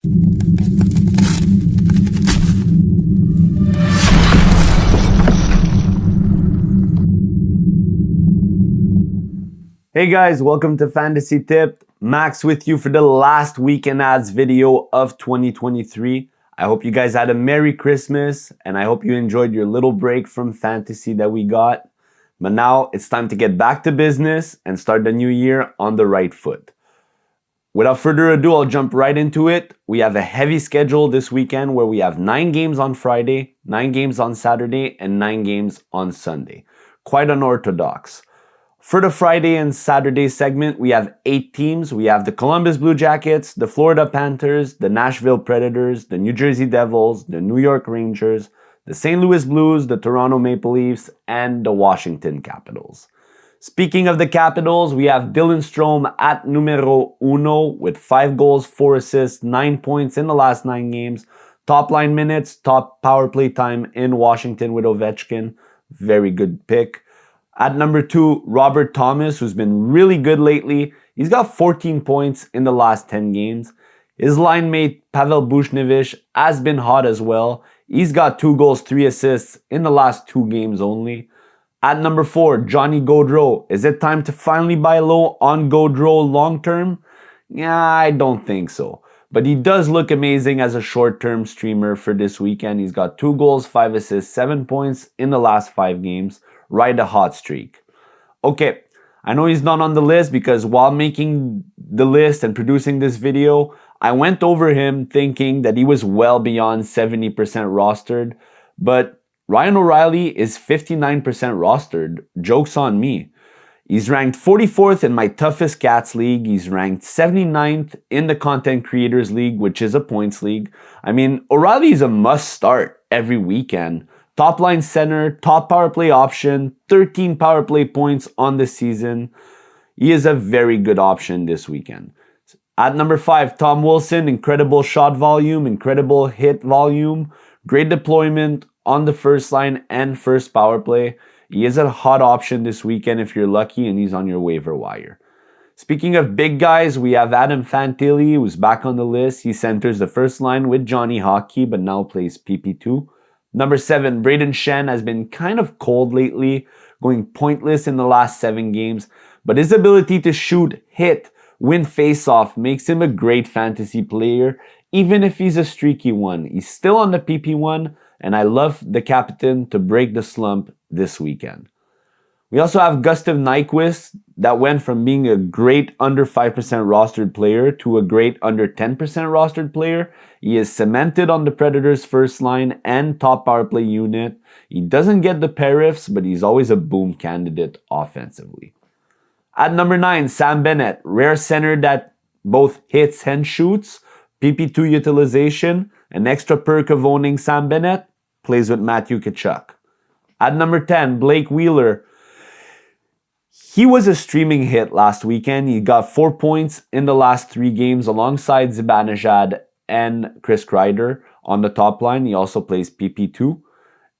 Hey guys, welcome to Fantasy Tip. Max with you for the last weekend ads video of 2023. I hope you guys had a Merry Christmas and I hope you enjoyed your little break from fantasy that we got. But now it's time to get back to business and start the new year on the right foot. Without further ado, I'll jump right into it. We have a heavy schedule this weekend where we have 9 games on Friday, 9 games on Saturday, and 9 games on Sunday. Quite unorthodox. For the Friday and Saturday segment, we have 8 teams. We have the Columbus Blue Jackets, the Florida Panthers, the Nashville Predators, the New Jersey Devils, the New York Rangers, the St. Louis Blues, the Toronto Maple Leafs, and the Washington Capitals. Speaking of the Capitals, we have Dylan Strome at numero uno with 5 goals, 4 assists, 9 points in the last 9 games. Top line minutes, top power play time in Washington with Ovechkin. Very good pick. At number 2, Robert Thomas, who's been really good lately. He's got 14 points in the last 10 games. His line mate, Pavel Buchnevich, has been hot as well. He's got 2 goals, 3 assists in the last 2 games only. At number 4, Johnny Gaudreau. Is it time to finally buy low on Gaudreau long term? Yeah, I don't think so. But he does look amazing as a short-term streamer for this weekend. He's got 2 goals, 5 assists, 7 points in the last 5 games. Ride a hot streak. Okay, I know he's not on the list because while making the list and producing this video, I went over him thinking that he was well beyond 70% rostered, but Ryan O'Reilly is 59% rostered. Joke's on me. He's ranked 44th in my toughest cats league. He's ranked 79th in the content creators league, which is a points league. I mean, O'Reilly is a must start every weekend. Top line center, top power play option, 13 power play points on the season. He is a very good option this weekend. At number 5, Tom Wilson, incredible shot volume, incredible hit volume, great deployment on the first line and first power play. He is a hot option this weekend if you're lucky and he's on your waiver wire. Speaking of big guys, we have Adam Fantilli, who's back on the list. He centers the first line with Johnny Hockey, but now plays PP2. Number 7, Brayden Schenn has been kind of cold lately, going pointless in the last 7 games, but his ability to shoot, hit, win faceoff makes him a great fantasy player, even if he's a streaky one. He's still on the PP1, and I love the captain to break the slump this weekend. We also have Gustav Nyquist that went from being a great under 5% rostered player to a great under 10% rostered player. He is cemented on the Predators' first line and top power play unit. He doesn't get the pair-ifs, but he's always a boom candidate offensively. At number 9, Sam Bennett, rare center that both hits and shoots, PP2 utilization, an extra perk of owning Sam Bennett, plays with Matthew Tkachuk. At number 10, Blake Wheeler. He was a streaming hit last weekend. He got 4 points in the last 3 games alongside Zibanejad and Chris Kreider on the top line. He also plays PP2.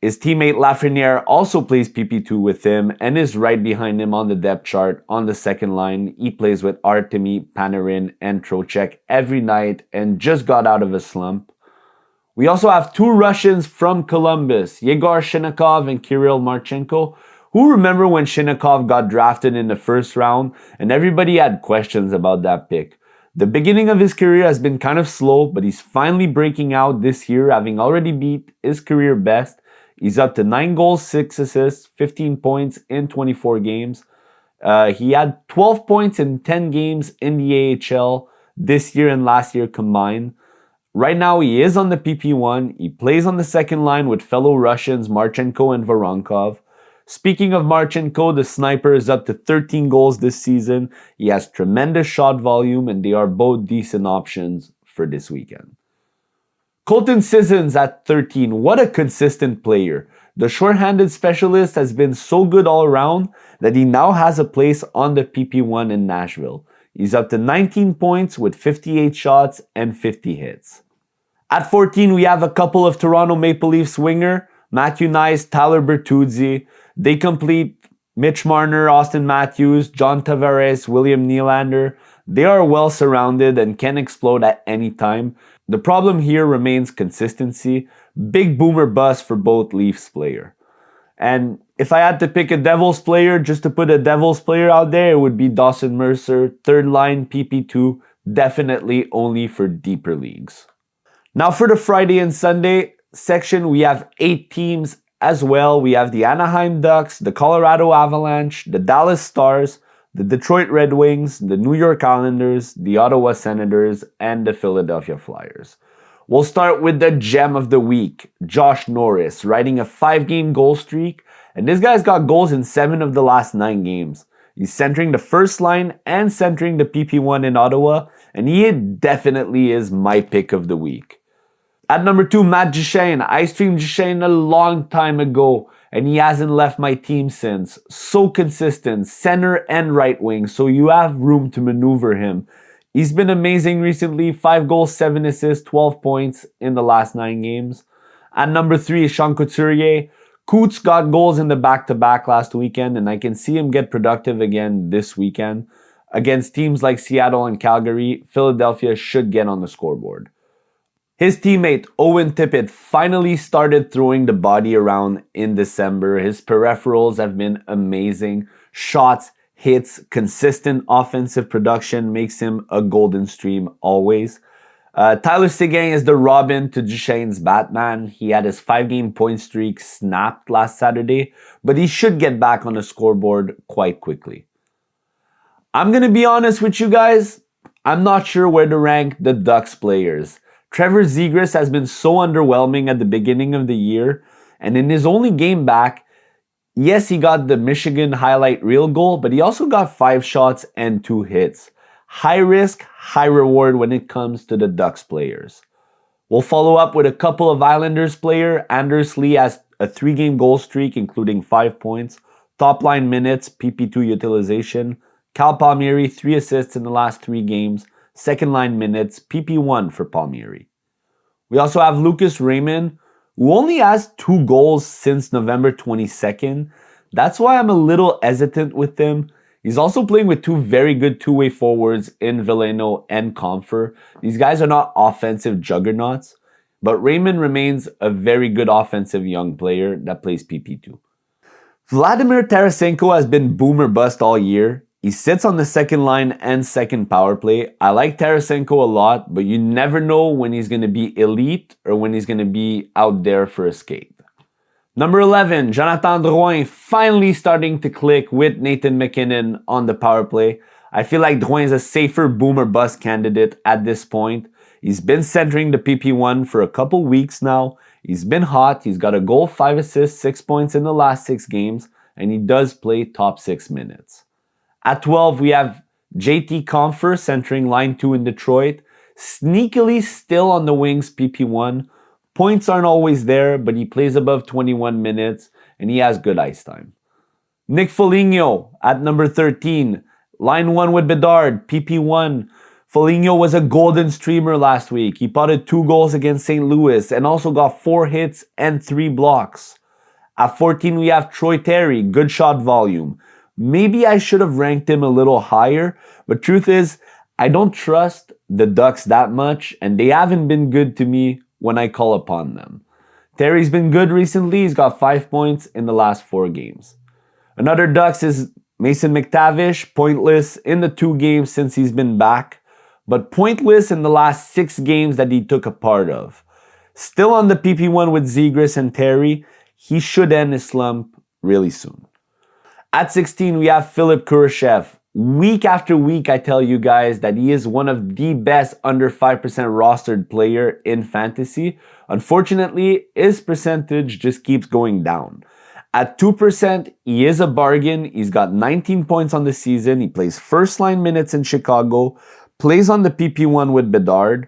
His teammate Lafreniere also plays PP2 with him and is right behind him on the depth chart on the second line. He plays with Artemi, Panarin, and Trocheck every night and just got out of a slump. We also have 2 Russians from Columbus, Yegor Shinakov and Kirill Marchenko. Who remember when Shinakov got drafted in the first round and everybody had questions about that pick? The beginning of his career has been kind of slow, but he's finally breaking out this year, having already beat his career best. He's up to 9 goals, 6 assists, 15 points in 24 games. He had 12 points in 10 games in the AHL this year and last year combined. Right now, he is on the PP1. He plays on the second line with fellow Russians Marchenko and Voronkov. Speaking of Marchenko, the sniper is up to 13 goals this season. He has tremendous shot volume, and they are both decent options for this weekend. Colton Sissons at 13. What a consistent player. The shorthanded specialist has been so good all around that he now has a place on the PP1 in Nashville. He's up to 19 points with 58 shots and 50 hits. At 14, we have a couple of Toronto Maple Leafs winger, Matthew Nice, Tyler Bertuzzi. They complete Mitch Marner, Austin Matthews, John Tavares, William Nylander. They are well surrounded and can explode at any time. The problem here remains consistency. Big boomer bust for both Leafs player. And if I had to pick a Devils player, just to put a Devils player out there, it would be Dawson Mercer, third line PP2, definitely only for deeper leagues. Now for the Friday and Sunday section, we have 8 teams as well. We have the Anaheim Ducks, the Colorado Avalanche, the Dallas Stars, the Detroit Red Wings, the New York Islanders, the Ottawa Senators, and the Philadelphia Flyers. We'll start with the gem of the week, Josh Norris, riding a 5-game goal streak, and this guy's got goals in 7 of the last 9 games. He's centering the first line and centering the PP1 in Ottawa, and he definitely is my pick of the week. At number 2, Matt Duchene. I streamed Duchene a long time ago, and he hasn't left my team since. So consistent, center and right wing, so you have room to maneuver him. He's been amazing recently, 5 goals, 7 assists, 12 points in the last 9 games. At number 3, Sean Couturier. Coots got goals in the back-to-back last weekend, and I can see him get productive again this weekend. Against teams like Seattle and Calgary, Philadelphia should get on the scoreboard. His teammate Owen Tippett finally started throwing the body around in December. His peripherals have been amazing. Shots, hits, consistent offensive production makes him a golden stream always. Tyler Seguin is the Robin to Duchene's Batman. He had his 5-game point streak snapped last Saturday, but he should get back on the scoreboard quite quickly. I'm going to be honest with you guys. I'm not sure where to rank the Ducks players. Trevor Zegras has been so underwhelming at the beginning of the year, and in his only game back, yes, he got the Michigan highlight reel goal, but he also got 5 shots and 2 hits. High risk, high reward when it comes to the Ducks players. We'll follow up with a couple of Islanders player. Anders Lee has a 3-game goal streak, including 5 points. Top line minutes, PP2 utilization. Cal Palmieri, 3 assists in the last 3 games. Second line minutes, PP1 for Palmieri. We also have Lucas Raymond, who only has 2 goals since November 22nd. That's why I'm a little hesitant with him. He's also playing with 2 very good two-way forwards in Veleno and Comfer. These guys are not offensive juggernauts, but Raymond remains a very good offensive young player that plays PP2. Vladimir Tarasenko has been boomer bust all year. He sits on the second line and second power play. I like Tarasenko a lot, but you never know when he's going to be elite or when he's going to be out there for a skate. Number 11, Jonathan Drouin finally starting to click with Nathan McKinnon on the power play. I feel like Drouin is a safer boomer bust candidate at this point. He's been centering the PP1 for a couple weeks now. He's been hot. He's got a goal, 5 assists, 6 points in the last 6 games, and he does play top 6 minutes. At 12, we have JT Compher centering line 2 in Detroit. Sneakily still on the wings PP1. Points aren't always there, but he plays above 21 minutes and he has good ice time. Nick Foligno at number 13. Line 1 with Bedard, PP1. Foligno was a golden streamer last week. He potted 2 goals against St. Louis and also got 4 hits and 3 blocks. At 14, we have Troy Terry, good shot volume. Maybe I should have ranked him a little higher, but truth is, I don't trust the Ducks that much, and they haven't been good to me when I call upon them. Terry's been good recently. He's got 5 points in the last 4 games. Another Ducks is Mason McTavish, pointless in the 2 games since he's been back, but pointless in the last 6 games that he took a part of. Still on the PP1 with Zegras and Terry, he should end his slump really soon. At 16, we have Philip Kurashev. Week after week, I tell you guys that he is one of the best under 5% rostered player in fantasy. Unfortunately, his percentage just keeps going down. At 2%, he is a bargain. He's got 19 points on the season. He plays first line minutes in Chicago, plays on the PP1 with Bedard.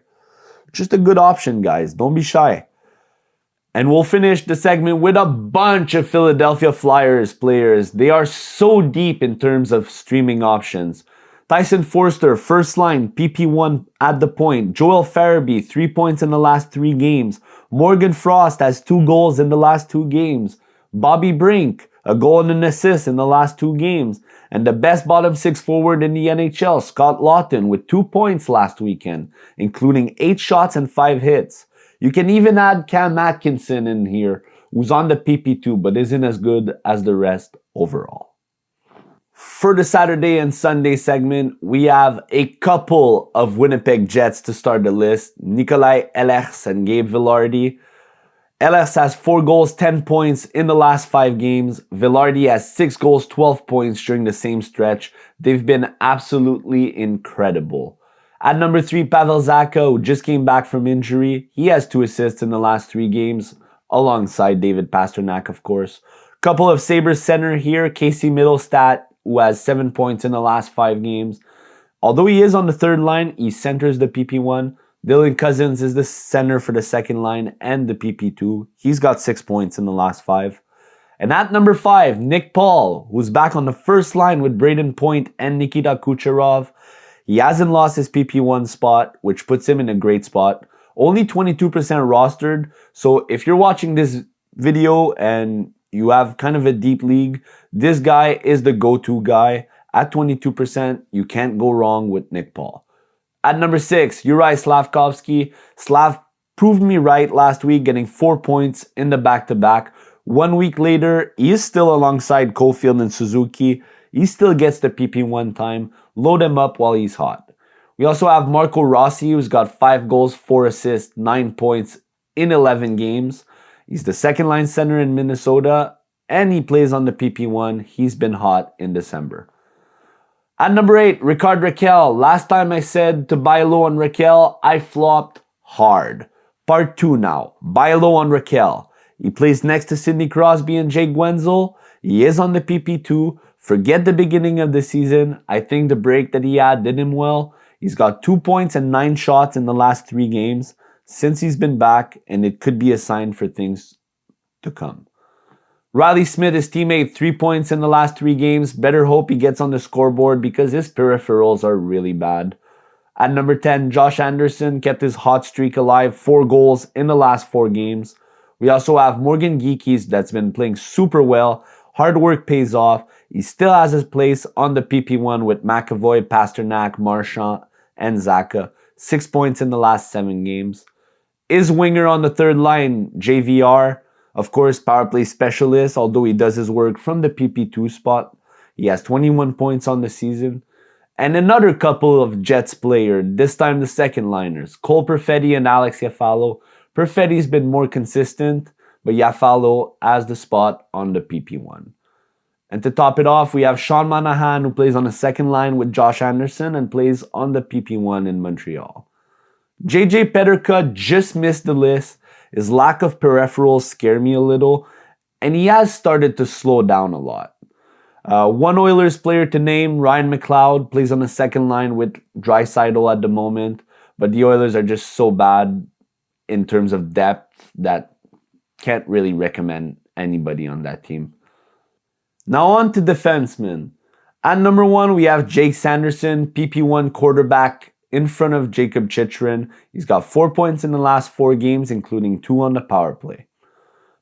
Just a good option, guys. Don't be shy. And we'll finish the segment with a bunch of Philadelphia Flyers players. They are so deep in terms of streaming options. Tyson Forster, first line, PP1 at the point. Joel Farabee, 3 points in the last 3 games. Morgan Frost has 2 goals in the last 2 games. Bobby Brink, a goal and an assist in the last 2 games. And the best bottom 6 forward in the NHL, Scott Laughton, with 2 points last weekend, including 8 shots and 5 hits. You can even add Cam Atkinson in here, who's on the PP2 but isn't as good as the rest overall. For the Saturday and Sunday segment, we have a couple of Winnipeg Jets to start the list. Nikolai Ehlers and Gabe Vilardi. Ehlers has 4 goals, 10 points in the last 5 games. Vilardi has 6 goals, 12 points during the same stretch. They've been absolutely incredible. At number 3, Pavel Zacha, who just came back from injury. He has 2 assists in the last 3 games, alongside David Pastrnak, of course. Couple of Sabres center here, Casey Middlestat, who has 7 points in the last 5 games. Although he is on the third line, he centers the PP1. Dylan Cousins is the center for the second line and the PP2. He's got 6 points in the last 5. And at number 5, Nick Paul, who's back on the first line with Braden Point and Nikita Kucherov. He hasn't lost his PP1 spot, which puts him in a great spot. Only 22% rostered, so if you're watching this video and you have kind of a deep league, this guy is the go-to guy. At 22%, you can't go wrong with Nick Paul. At number 6, Juraj Slafkovsky. Slav proved me right last week, getting 4 points in the back-to-back. 1 week later, he is still alongside Caulfield and Suzuki. He still gets the PP1 time. Load him up while he's hot. We also have Marco Rossi, who's got 5 goals, 4 assists, 9 points in 11 games. He's the second line center in Minnesota, and he plays on the PP1. He's been hot in December. At number 8, Ricard Raquel. Last time I said to buy low on Raquel, I flopped hard. Part 2 now. Buy low on Raquel. He plays next to Sidney Crosby and Jake Gwenzel. He is on the PP2. Forget the beginning of the season. I think the break that he had did him well. He's got 2 points and 9 shots in the last 3 games since he's been back, and it could be a sign for things to come. Riley Smith, his teammate, 3 points in the last 3 games. Better hope he gets on the scoreboard because his peripherals are really bad. At number 10, Josh Anderson kept his hot streak alive, 4 goals in the last 4 games. We also have Morgan Geekies that's been playing super well. Hard work pays off. He still has his place on the PP1 with McAvoy, Pastrnak, Marchand, and Zacha. 6 points in the last 7 games. Is winger on the third line, JVR. Of course, power play specialist, although he does his work from the PP2 spot. He has 21 points on the season. And another couple of Jets player, this time the second liners, Cole Perfetti and Alex Iafallo. Perfetti's been more consistent, but Iafallo has the spot on the PP1. And to top it off, we have Sean Monahan, who plays on the second line with Josh Anderson and plays on the PP1 in Montreal. JJ Peterka just missed the list. His lack of peripherals scare me a little, and he has started to slow down a lot. One Oilers player to name, Ryan McLeod, plays on the second line with Draisaitl at the moment, but the Oilers are just so bad in terms of depth that can't really recommend anybody on that team. Now on to defensemen. At number 1, we have Jake Sanderson, PP1 quarterback, in front of Jacob Chychrun. He's got 4 points in the last 4 games, including 2 on the power play.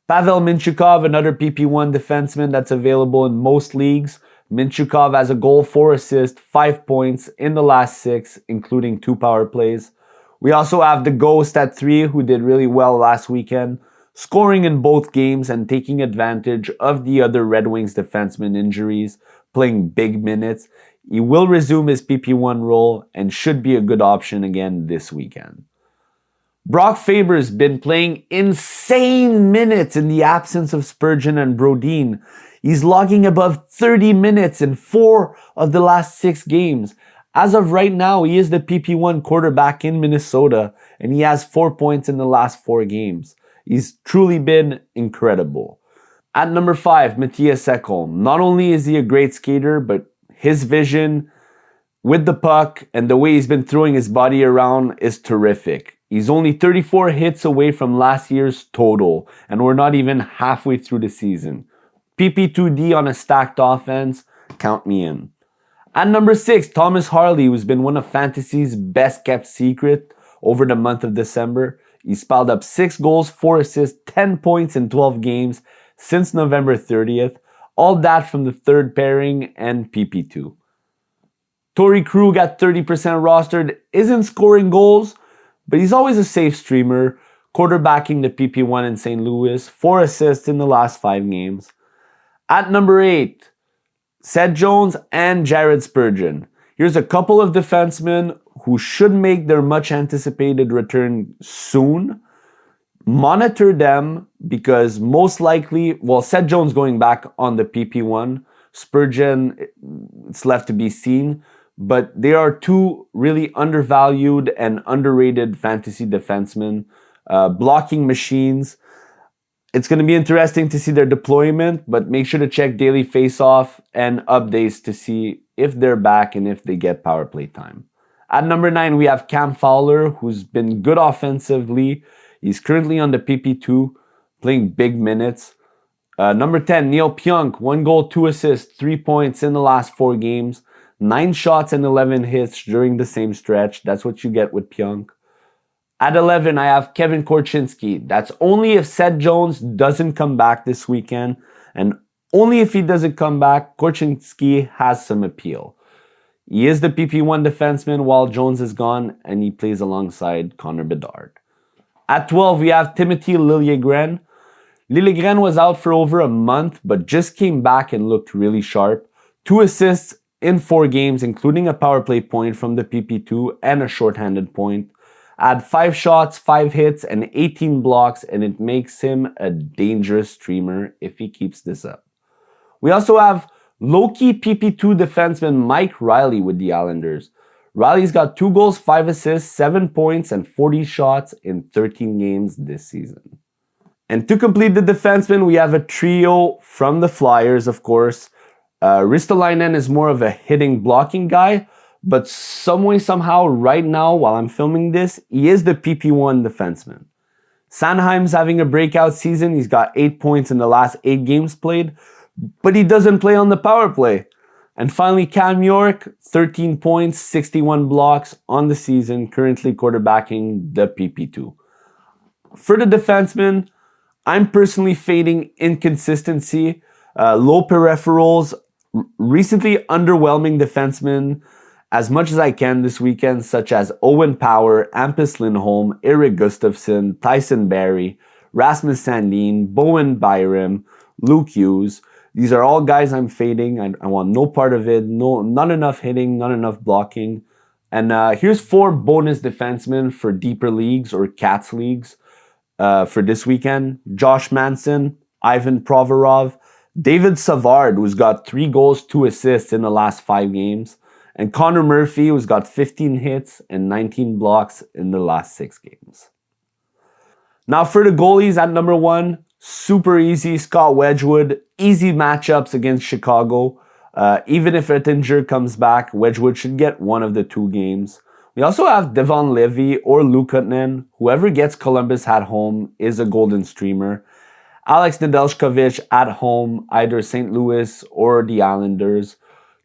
Pavel Mintyukov, another PP1 defenseman that's available in most leagues. Mintyukov has a goal, 4 assists, 5 points in the last 6, including 2 power plays. We also have the Ghost at 3, who did really well last weekend, scoring in both games and taking advantage of the other Red Wings defenseman injuries, playing big minutes. He will resume his PP1 role and should be a good option again this weekend. Brock Faber's been playing insane minutes in the absence of Spurgeon and Brodin. He's logging above 30 minutes in 4 of the last 6 games. As of right now, he is the PP1 quarterback in Minnesota, and he has 4 points in the last 4 games. He's truly been incredible. At number 5, Matthias Ekholm. Not only is he a great skater, but his vision with the puck and the way he's been throwing his body around is terrific. He's only 34 hits away from last year's total, and we're not even halfway through the season. PP2D on a stacked offense, count me in. At number 6, Thomas Harley, who's been one of Fantasy's best kept secret over the month of December. He's piled up 6 goals, 4 assists, 10 points in 12 games since November 30th. All that from the third pairing and PP2. Torrey Krug at 30% rostered isn't scoring goals, but he's always a safe streamer, quarterbacking the PP1 in St. Louis, 4 assists in the last 5 games. At number 8, Seth Jones and Jared Spurgeon. Here's a couple of defensemen who should make their much anticipated return soon. Monitor them because most likely, Seth Jones going back on the PP1. Spurgeon, it's left to be seen. But they are two really undervalued and underrated fantasy defensemen, blocking machines. It's going to be interesting to see their deployment, but make sure to check daily Faceoff and updates to see if they're back and if they get power play time. At number 9, we have Cam Fowler, who's been good offensively. He's currently on the PP2, playing big minutes. Number 10, Neil Pionk, 1 goal, 2 assists, 3 points in the last 4 games. 9 shots and 11 hits during the same stretch. That's what you get with Pionk. At 11, I have Kevin Korchinski. That's only if Seth Jones doesn't come back this weekend. And only if he doesn't come back, Korchinski has some appeal. He is the PP1 defenseman while Jones is gone, and he plays alongside Connor Bedard. At 12, we have Timothy Liljegren. Liljegren was out for over a month, but just came back and looked really sharp. 2 assists in 4 games, including a power play point from the PP2 and a shorthanded point. Add 5 shots, 5 hits, and 18 blocks, and it makes him a dangerous streamer if he keeps this up. We also have low-key PP2 defenseman Mike Riley with the Islanders. Riley's got 2 goals, 5 assists, 7 points, and 40 shots in 13 games this season. And to complete the defenseman, we have a trio from the Flyers, of course. Ristolainen is more of a hitting blocking guy, but some way, somehow, right now, while I'm filming this, he is the PP1 defenseman. Sanheim's having a breakout season. He's got 8 points in the last 8 games played, but he doesn't play on the power play. And finally, Cam York, 13 points, 61 blocks on the season, currently quarterbacking the PP2. For the defenseman, I'm personally fading inconsistency, low peripherals, recently underwhelming defensemen as much as I can this weekend, such as Owen Power, Hampus Lindholm, Erik Gustafsson, Tyson Barrie, Rasmus Sandin, Bowen Byram, Luke Hughes. These are all guys I'm fading. I want no part of it. Not enough hitting, not enough blocking. And here's 4 bonus defensemen for deeper leagues or Cats leagues for this weekend. Josh Manson, Ivan Provorov, David Savard, who's got 3 goals, 2 assists in the last 5 games. And Connor Murphy, who's got 15 hits and 19 blocks in the last 6 games. Now for the goalies at number 1, super easy, Scott Wedgwood. Easy matchups against Chicago. Even if Ettinger comes back, Wedgwood should get one of the 2 games. We also have Devon Levy or Luukkonen. Whoever gets Columbus at home is a golden streamer. Alex Nedeljkovic at home, either St. Louis or the Islanders.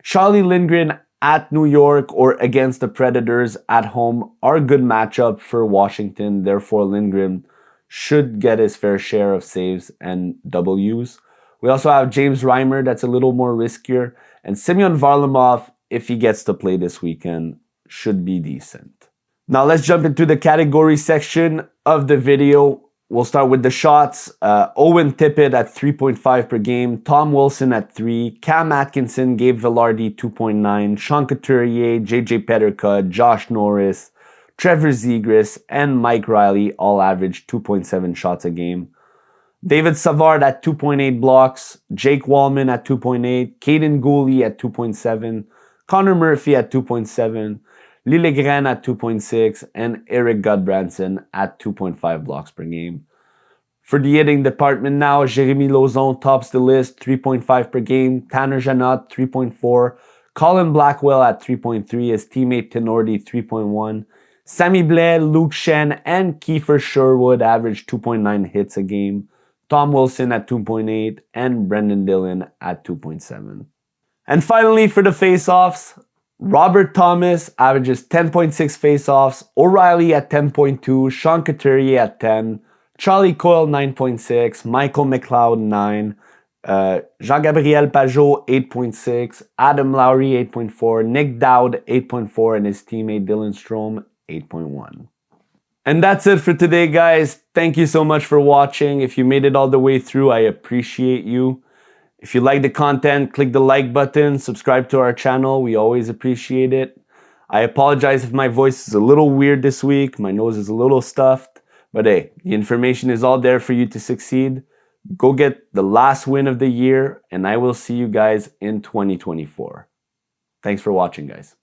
Charlie Lindgren at New York or against the Predators at home are a good matchup for Washington. Therefore, Lindgren should get his fair share of saves and Ws. We also have James Reimer, that's a little more riskier. And Semyon Varlamov, if he gets to play this weekend, should be decent. Now let's jump into the category section of the video. We'll start with the shots. Owen Tippett at 3.5 per game. Tom Wilson at 3. Cam Atkinson, Gabe Velarde 2.9. Sean Couturier, JJ Peterka, Josh Norris, Trevor Zegras, and Mike Riley all average 2.7 shots a game. David Savard at 2.8 blocks. Jake Wallman at 2.8. Caden Gooley at 2.7. Connor Murphy at 2.7. Liljegren at 2.6, and Erik Gudbranson at 2.5 blocks per game. For the hitting department now, Jeremy Lauzon tops the list, 3.5 per game. Tanner Janot, 3.4. Colin Blackwell at 3.3. His teammate Tenordi, 3.1. Sammy Blais, Luke Shen, and Kiefer Sherwood average 2.9 hits a game. Tom Wilson at 2.8, and Brendan Dillon at 2.7. And finally, for the face-offs, Robert Thomas averages 10.6 faceoffs, O'Reilly at 10.2, Sean Couturier at 10, Charlie Coyle 9.6, Michael McLeod 9, Jean-Gabriel Pajot, 8.6. Adam Lowry, 8.4. Nick Dowd, 8.4. And his teammate Dylan Strome, 8.1. And that's it for today, guys. Thank you so much for watching. If you made it all the way through, I appreciate you. If you like the content, click the like button, subscribe to our channel. We always appreciate it. I apologize if my voice is a little weird this week. My nose is a little stuffed. But hey, the information is all there for you to succeed. Go get the last win of the year, and I will see you guys in 2024. Thanks for watching, guys.